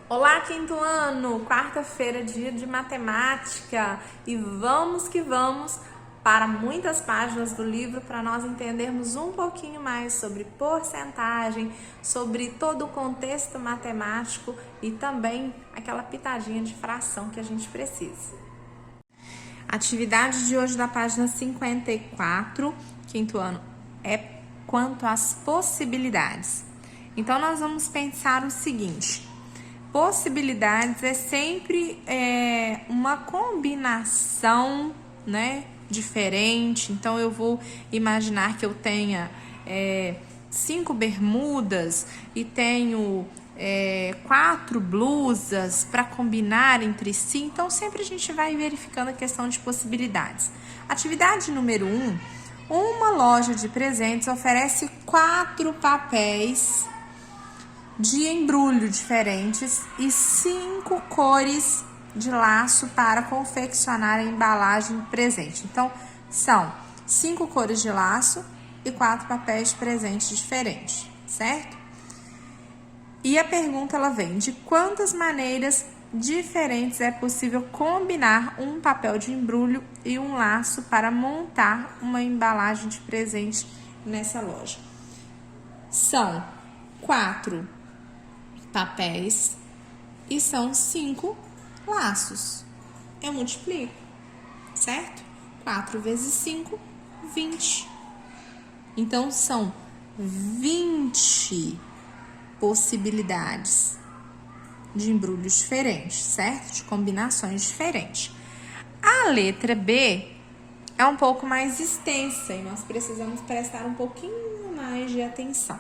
Olá, quinto ano! Quarta-feira, dia de matemática e vamos que vamos para muitas páginas do livro para nós entendermos um pouquinho mais sobre porcentagem, sobre todo o contexto matemático e também aquela pitadinha de fração que a gente precisa. Atividade de hoje da página 54, quinto ano, é quanto às possibilidades. Então, nós vamos pensar o seguinte: possibilidades é sempre uma combinação, né, diferente. Então, eu vou imaginar que eu tenha 5 bermudas e tenho 4 blusas para combinar entre si. Então, sempre a gente vai verificando a questão de possibilidades. Atividade número 1. Uma loja de presentes oferece 4 papéis de embrulho diferentes e 5 cores de laço para confeccionar a embalagem presente. Então, são 5 cores de laço e 4 papéis de presente diferentes, certo? E a pergunta ela vem: de quantas maneiras diferentes é possível combinar um papel de embrulho e um laço para montar uma embalagem de presente nessa loja? São 4 papéis e são 5 laços. Eu multiplico, certo? 4 vezes 5, 20. Então, são 20 possibilidades de embrulhos diferentes, certo? De combinações diferentes. A letra B é um pouco mais extensa e nós precisamos prestar um pouquinho mais de atenção.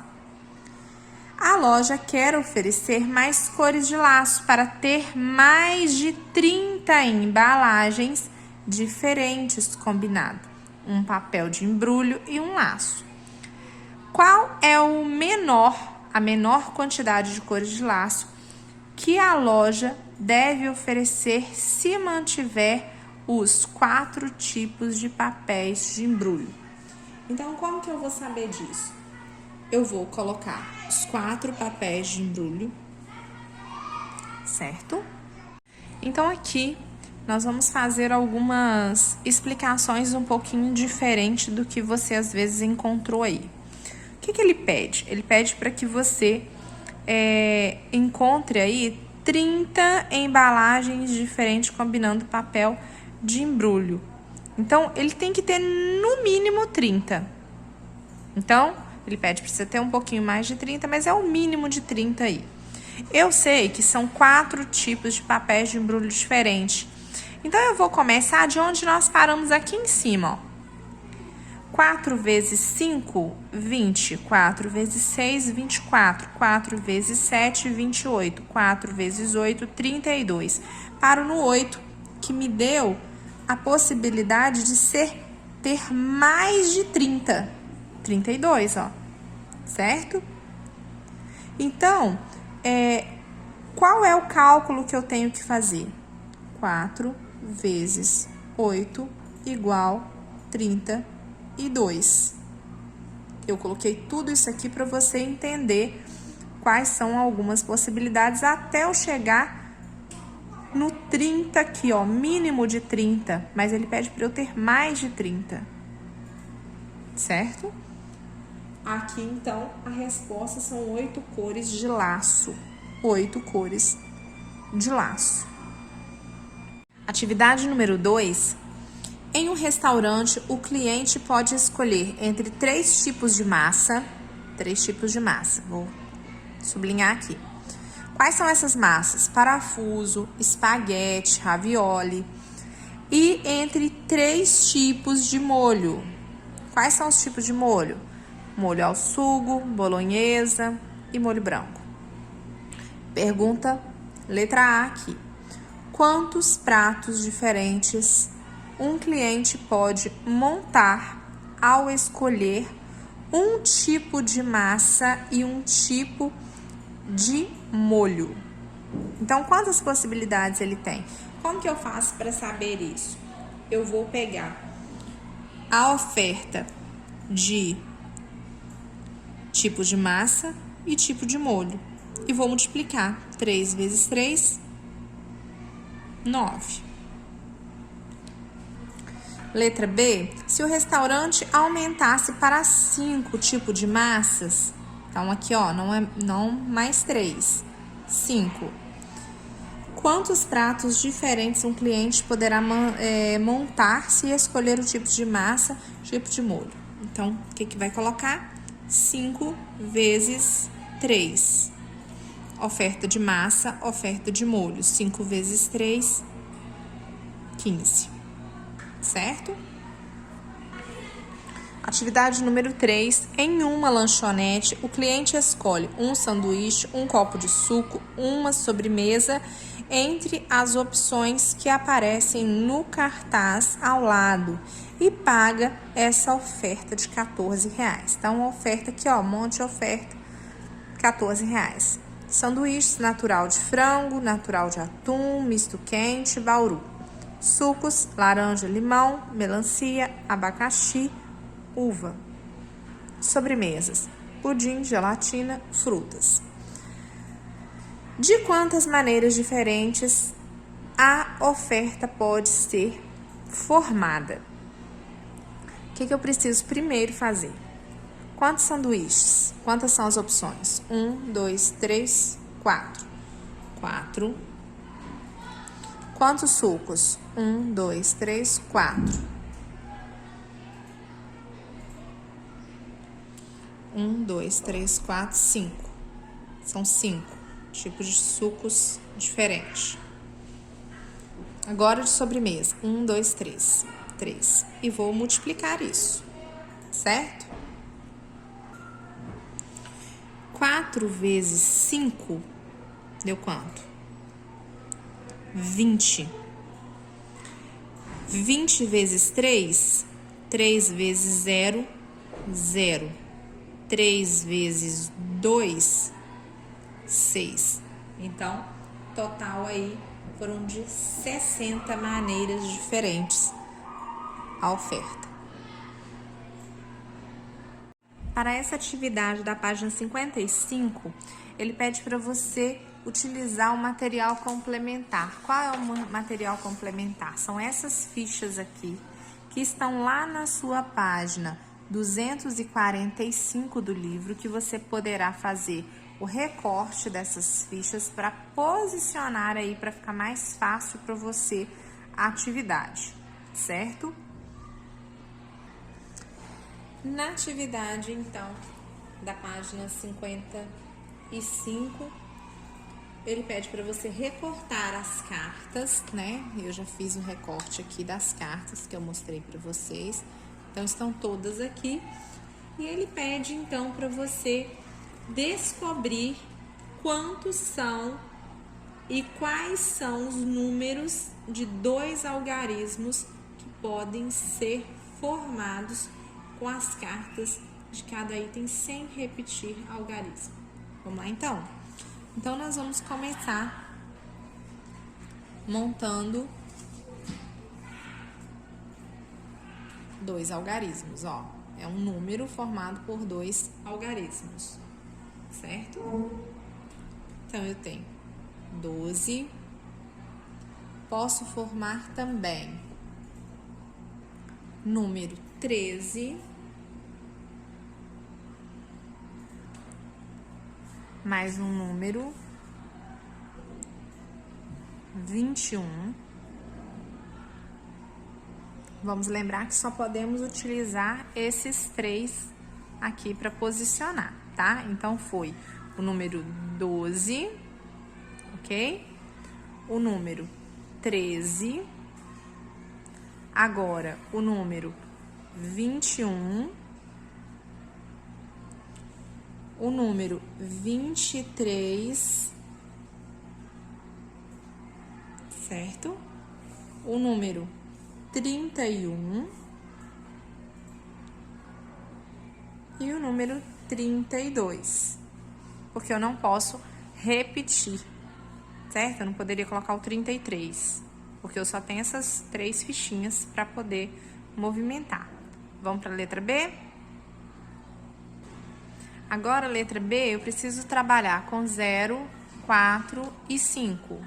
A loja quer oferecer mais cores de laço para ter mais de 30 embalagens diferentes combinado, um papel de embrulho e um laço. Qual é a menor quantidade de cores de laço que a loja deve oferecer se mantiver os 4 tipos de papéis de embrulho? Então, como que eu vou saber disso? Eu vou colocar os 4 papéis de embrulho, certo? Então, aqui nós vamos fazer algumas explicações um pouquinho diferente do que você às vezes encontrou aí. O que ele pede? Ele pede para que você encontre aí 30 embalagens diferentes combinando papel de embrulho. Então, ele tem que ter no mínimo 30. Então, ele pede para você ter um pouquinho mais de 30, mas é o mínimo de 30 aí. Eu sei que são 4 tipos de papéis de embrulho diferentes. Então, eu vou começar de onde nós paramos aqui em cima, ó. 4 vezes 5, 20. 4 vezes 6, 24. 4 vezes 7, 28. 4 vezes 8, 32. Paro no 8, que me deu a possibilidade de ter mais de 30. 32, ó. Certo? Então, qual é o cálculo que eu tenho que fazer? 4 vezes 8 igual 32. Eu coloquei tudo isso aqui para você entender quais são algumas possibilidades até eu chegar no 30 aqui, ó, mínimo de 30, mas ele pede para eu ter mais de 30, certo? Aqui, então, a resposta são 8 cores de laço. 8 cores de laço. Atividade número 2. Em um restaurante, o cliente pode escolher entre 3 tipos de massa. 3 tipos de massa. Vou sublinhar aqui. Quais são essas massas? Parafuso, espaguete, ravioli. E entre 3 tipos de molho. Quais são os tipos de molho? Molho ao sugo, bolonhesa e molho branco. Pergunta letra A aqui. Quantos pratos diferentes um cliente pode montar ao escolher um tipo de massa e um tipo de molho? Então, quantas possibilidades ele tem? Como que eu faço para saber isso? Eu vou pegar a oferta de tipo de massa e tipo de molho e vou multiplicar. 3 vezes 3, 9. Letra B, se o restaurante aumentasse para 5 tipos de massas, então aqui, ó, não mais 3, 5. Quantos pratos diferentes um cliente poderá montar se escolher o tipo de massa, tipo de molho? Então, o que vai colocar? 5 vezes 3. Oferta de massa, oferta de molho. 5 vezes 3, 15. Certo? Atividade número 3. Em uma lanchonete, o cliente escolhe um sanduíche, um copo de suco, uma sobremesa, entre as opções que aparecem no cartaz ao lado e paga essa oferta de R$14. Então, a oferta aqui, ó, um monte de oferta, R$14. Sanduíches natural de frango, natural de atum, misto quente, bauru. Sucos, laranja, limão, melancia, abacaxi, uva. Sobremesas, pudim, gelatina, frutas. De quantas maneiras diferentes a oferta pode ser formada? O que eu preciso primeiro fazer? Quantos sanduíches? Quantas são as opções? 1, 2, 3, 4. 4. Quantos sucos? 1, 2, 3, 4. 1, 2, 3, 4, 5. São 5 tipos de sucos diferentes. Agora de sobremesa. 1, 2, 3. 3. E vou multiplicar isso, certo? 4 vezes 5 deu quanto? 20. 20 vezes 3, 3 vezes 0, 0. 3 vezes 2, 6. Então, total aí foram de 60 maneiras diferentes a oferta. Para essa atividade da página 55, ele pede para você utilizar o material complementar. Qual é o material complementar? São essas fichas aqui, que estão lá na sua página 245 do livro, que você poderá fazer o recorte dessas fichas para posicionar aí, para ficar mais fácil para você a atividade, certo? Na atividade, então, da página 55, ele pede para você recortar as cartas, né? Eu já fiz um recorte aqui das cartas que eu mostrei para vocês. Então, estão todas aqui. E ele pede, então, para você descobrir quantos são e quais são os números de 2 algarismos que podem ser formados com as cartas de cada item sem repetir algarismo. Vamos lá, então? Então, nós vamos começar montando 2 algarismos, ó. É um número formado por 2 algarismos, certo? Então, eu tenho 12. Posso formar também número 13, mais um número 21. Vamos lembrar que só podemos utilizar esses 3 aqui para posicionar, tá? Então, foi o número 12, ok? O número 13. Agora, o número 21. O número 23. Certo? O número 31 e o número 32, porque eu não posso repetir, certo? Eu não poderia colocar o 33, porque eu só tenho essas 3 fichinhas para poder movimentar. Vamos para a letra B? Agora, a letra B, eu preciso trabalhar com 0, 4 e 5,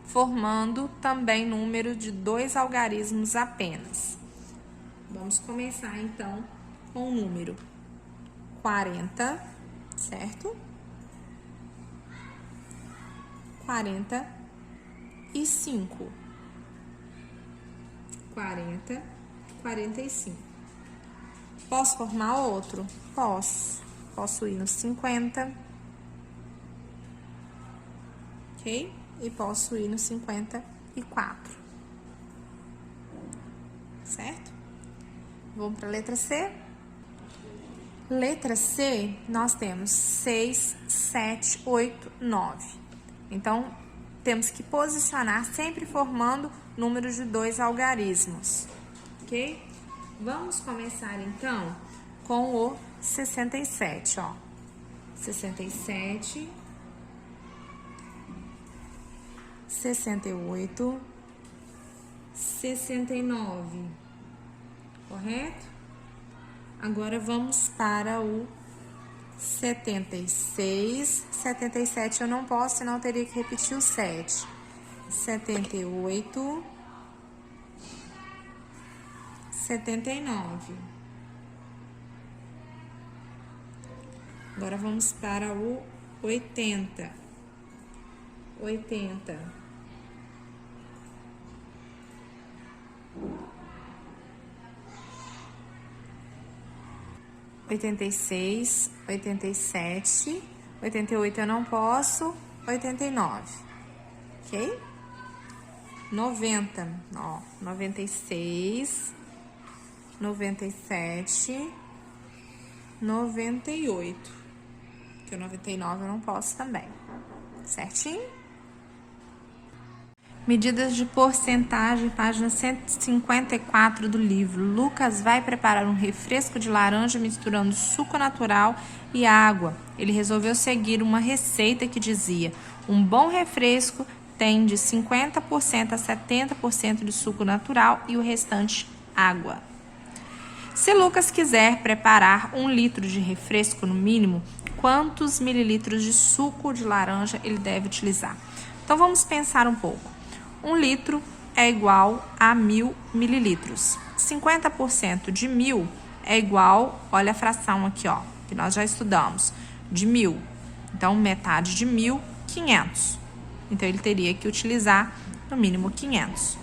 formando também número de 2 algarismos apenas. Vamos começar, então, com o número 40, certo? 45. 40, 45. Posso formar outro? Posso. Posso ir no 50. Ok? E posso ir no 54. Certo? Vamos para a letra C? Letra C, nós temos 6, 7, 8, 9. Então, temos que posicionar sempre formando números de 2 algarismos. Ok? Vamos começar, então, com o 67, ó. 67, 68, 69, correto? Agora vamos para o 76, 77 eu não posso, senão eu teria que repetir o 7. 78, 79. Agora vamos para o 80. 80. 86, 87, 88 eu não posso, 89, ok? 90, ó, 96, 97, 98, que o 99 eu não posso também, certinho? Medidas de porcentagem, página 154 do livro. Lucas vai preparar um refresco de laranja misturando suco natural e água. Ele resolveu seguir uma receita que dizia: um bom refresco tem de 50% a 70% de suco natural e o restante água. Se Lucas quiser preparar 1 litro de refresco no mínimo, quantos mililitros de suco de laranja ele deve utilizar? Então vamos pensar um pouco. 1 litro é igual a 1.000 mililitros. 50% de 1.000 é igual, olha a fração aqui, ó, que nós já estudamos, de 1.000. Então, metade de 1.000, 500. Então, ele teria que utilizar, no mínimo, 500.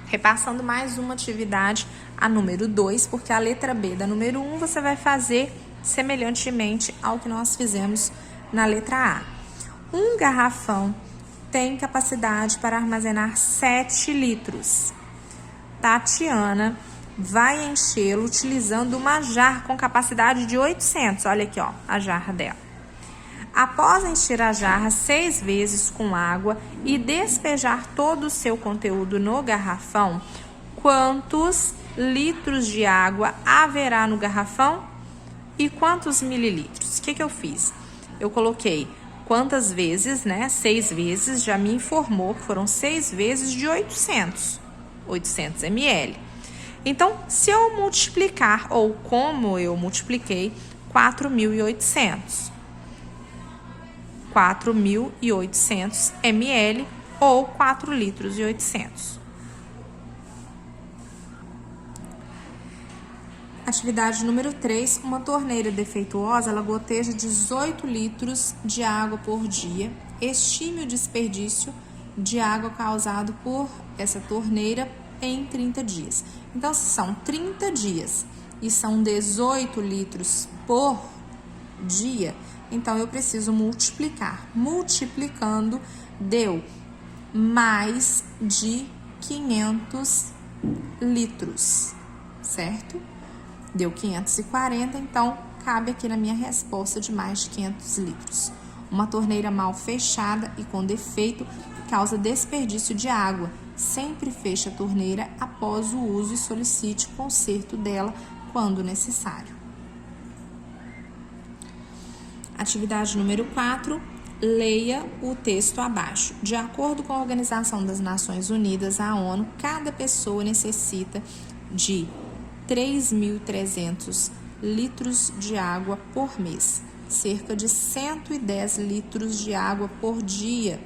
Repassando mais uma atividade, a número 2, porque a letra B da número 1 você vai fazer semelhantemente ao que nós fizemos na letra A. Um garrafão tem capacidade para armazenar 7 litros. Tatiana vai enchê-lo utilizando uma jarra com capacidade de 800. Olha aqui, ó, a jarra dela. Após encher a jarra 6 vezes com água e despejar todo o seu conteúdo no garrafão, quantos litros de água haverá no garrafão e quantos mililitros? O que eu fiz? Eu coloquei quantas vezes, né? 6 vezes, já me informou que foram 6 vezes de 800 ml. Então, se eu multiplicar, ou como eu multipliquei, 4.800. 4.800 ml ou 4 litros e 800. Atividade número 3, uma torneira defeituosa, ela goteja 18 litros de água por dia. Estime o desperdício de água causado por essa torneira em 30 dias. Então, se são 30 dias e são 18 litros por dia, então eu preciso multiplicar. Multiplicando, deu mais de 500 litros, certo? Deu 540, então cabe aqui na minha resposta de mais de 500 litros. Uma torneira mal fechada e com defeito causa desperdício de água. Sempre feche a torneira após o uso e solicite o conserto dela quando necessário. Atividade número 4, leia o texto abaixo. De acordo com a Organização das Nações Unidas, a ONU, cada pessoa necessita de 3.300 litros de água por mês. cerca de 110 litros de água por dia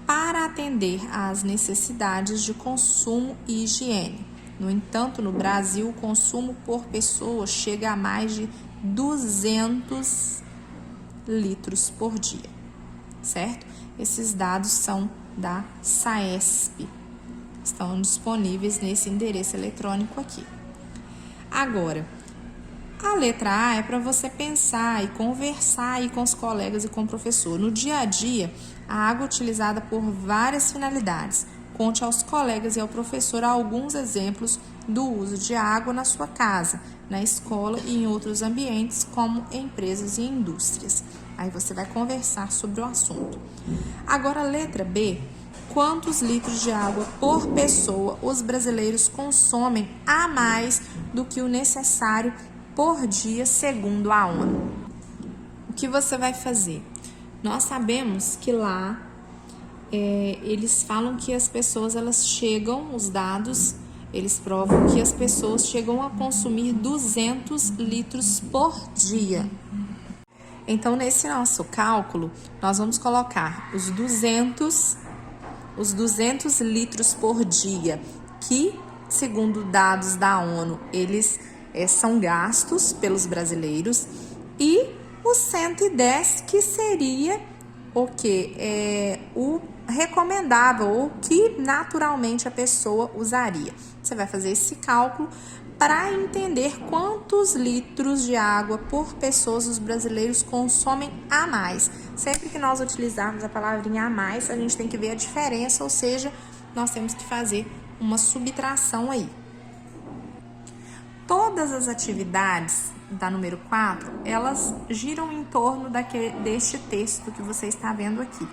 para atender às necessidades de consumo e higiene. No entanto, no Brasil, o consumo por pessoa chega a mais de 200 litros por dia, certo? Esses dados são da SAESP, estão disponíveis nesse endereço eletrônico aqui. Agora, a letra A é para você pensar e conversar aí com os colegas e com o professor. No dia a dia, a água é utilizada por várias finalidades. Conte aos colegas e ao professor alguns exemplos do uso de água na sua casa, na escola e em outros ambientes, como empresas e indústrias. Aí você vai conversar sobre o assunto. Agora, a letra B. Quantos litros de água por pessoa os brasileiros consomem a mais do que o necessário por dia, segundo a ONU? O que você vai fazer? Nós sabemos que lá eles falam que as pessoas, elas chegam, os dados, eles provam que as pessoas chegam a consumir 200 litros por dia. Então, nesse nosso cálculo, nós vamos colocar os 200 litros por dia, que, segundo dados da ONU, eles são gastos pelos brasileiros, e os 110, que seria o que? O recomendável, ou que naturalmente a pessoa usaria. Você vai fazer esse cálculo para entender quantos litros de água por pessoa os brasileiros consomem a mais. Sempre que nós utilizarmos a palavrinha a mais, a gente tem que ver a diferença, ou seja, nós temos que fazer uma subtração aí. Todas as atividades da número 4, elas giram em torno deste texto que você está vendo aqui.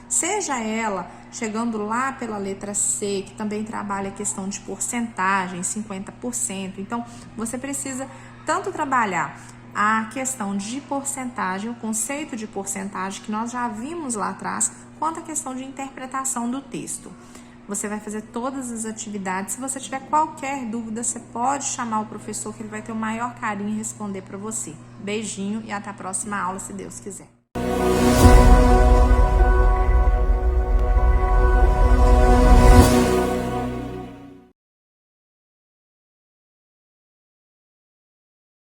Seja ela chegando lá pela letra C, que também trabalha a questão de porcentagem, 50%. Então, você precisa tanto trabalhar a questão de porcentagem, o conceito de porcentagem que nós já vimos lá atrás, quanto a questão de interpretação do texto. Você vai fazer todas as atividades. Se você tiver qualquer dúvida, você pode chamar o professor, que ele vai ter o maior carinho em responder para você. Beijinho e até a próxima aula, se Deus quiser.